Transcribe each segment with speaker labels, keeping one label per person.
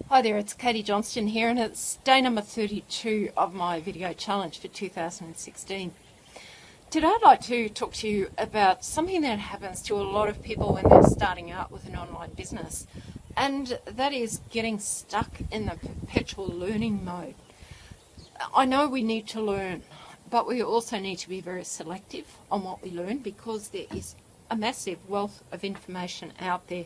Speaker 1: Hi there, it's Katie Johnston here, and it's day number 32 of my video challenge for 2016. Today I'd like to talk to you about something that happens to a lot of people when they're starting out with an online business, and that is getting stuck in the perpetual learning mode. I know we need to learn, but we also need to be very selective on what we learn because there is a massive wealth of information out there,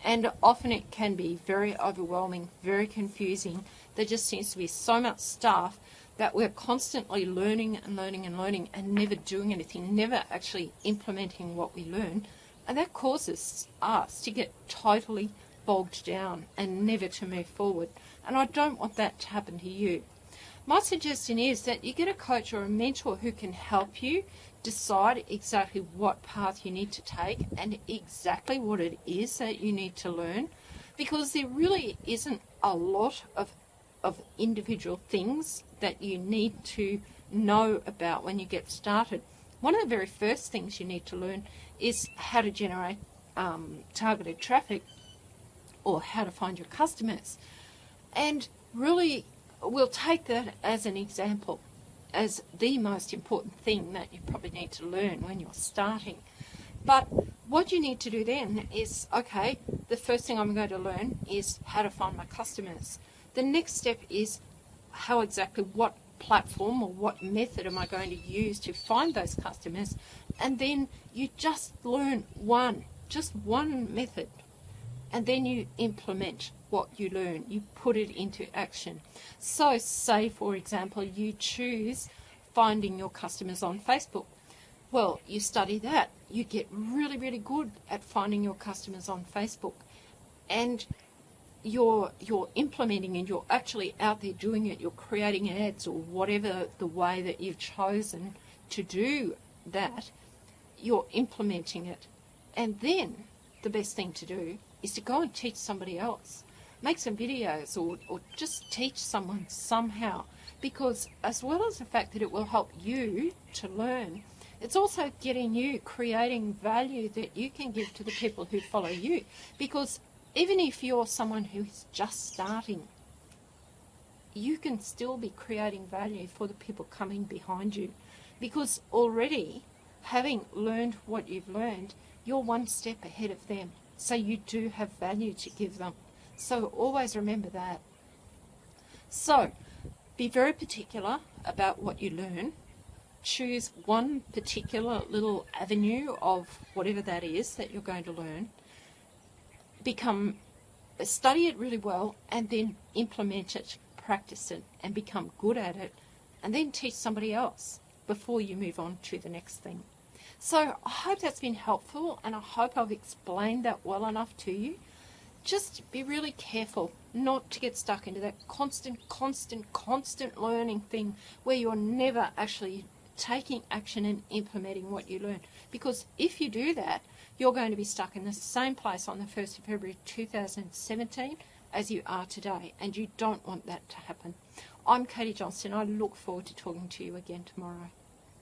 Speaker 1: and often it can be very overwhelming, very confusing. There just seems to be so much stuff that we're constantly learning and never doing anything, never actually implementing what we learn, and that causes us to get totally bogged down and never to move forward. And I don't want that to happen to you. My suggestion is that you get a coach or a mentor who can help you decide exactly what path you need to take and exactly what it is that you need to learn, because there really isn't a lot of individual things that you need to know about when you get started. One of the very first things you need to learn is how to generate targeted traffic, or how to find your customers. And really, we'll take that as an example, as the most important thing that you probably need to learn when you're starting. But what you need to do then is, okay, the first thing I'm going to learn is how to find my customers. The next step is what platform or what method am I going to use to find those customers, and then you just learn one method, and then you implement what you learn, you put it into action. So say, for example, you choose finding your customers on Facebook. Well, you study that. You get really, really good at finding your customers on Facebook, and you're implementing, and you're actually out there doing it. You're creating ads, or whatever the way that you've chosen to do that. You're implementing it. And then the best thing to do is to go and teach somebody else. Make some videos, or just teach someone somehow, because as well as the fact that it will help you to learn, it's also getting you creating value that you can give to the people who follow you. Because even if you're someone who's just starting, you can still be creating value for the people coming behind you, because already, having learned what you've learned, you're one step ahead of them. So you do have value to give them. So always remember that. So be very particular about what you learn. Choose one particular little avenue of whatever that is that you're going to learn. Study it really well, and then implement it, practice it, and become good at it, and then teach somebody else before you move on to the next thing. So I hope that's been helpful, and I hope I've explained that well enough to you. Just be really careful not to get stuck into that constant learning thing where you're never actually taking action and implementing what you learn. Because if you do that, you're going to be stuck in the same place on the 1st of February 2017 as you are today, and you don't want that to happen. I'm Katie Johnston. I look forward to talking to you again tomorrow.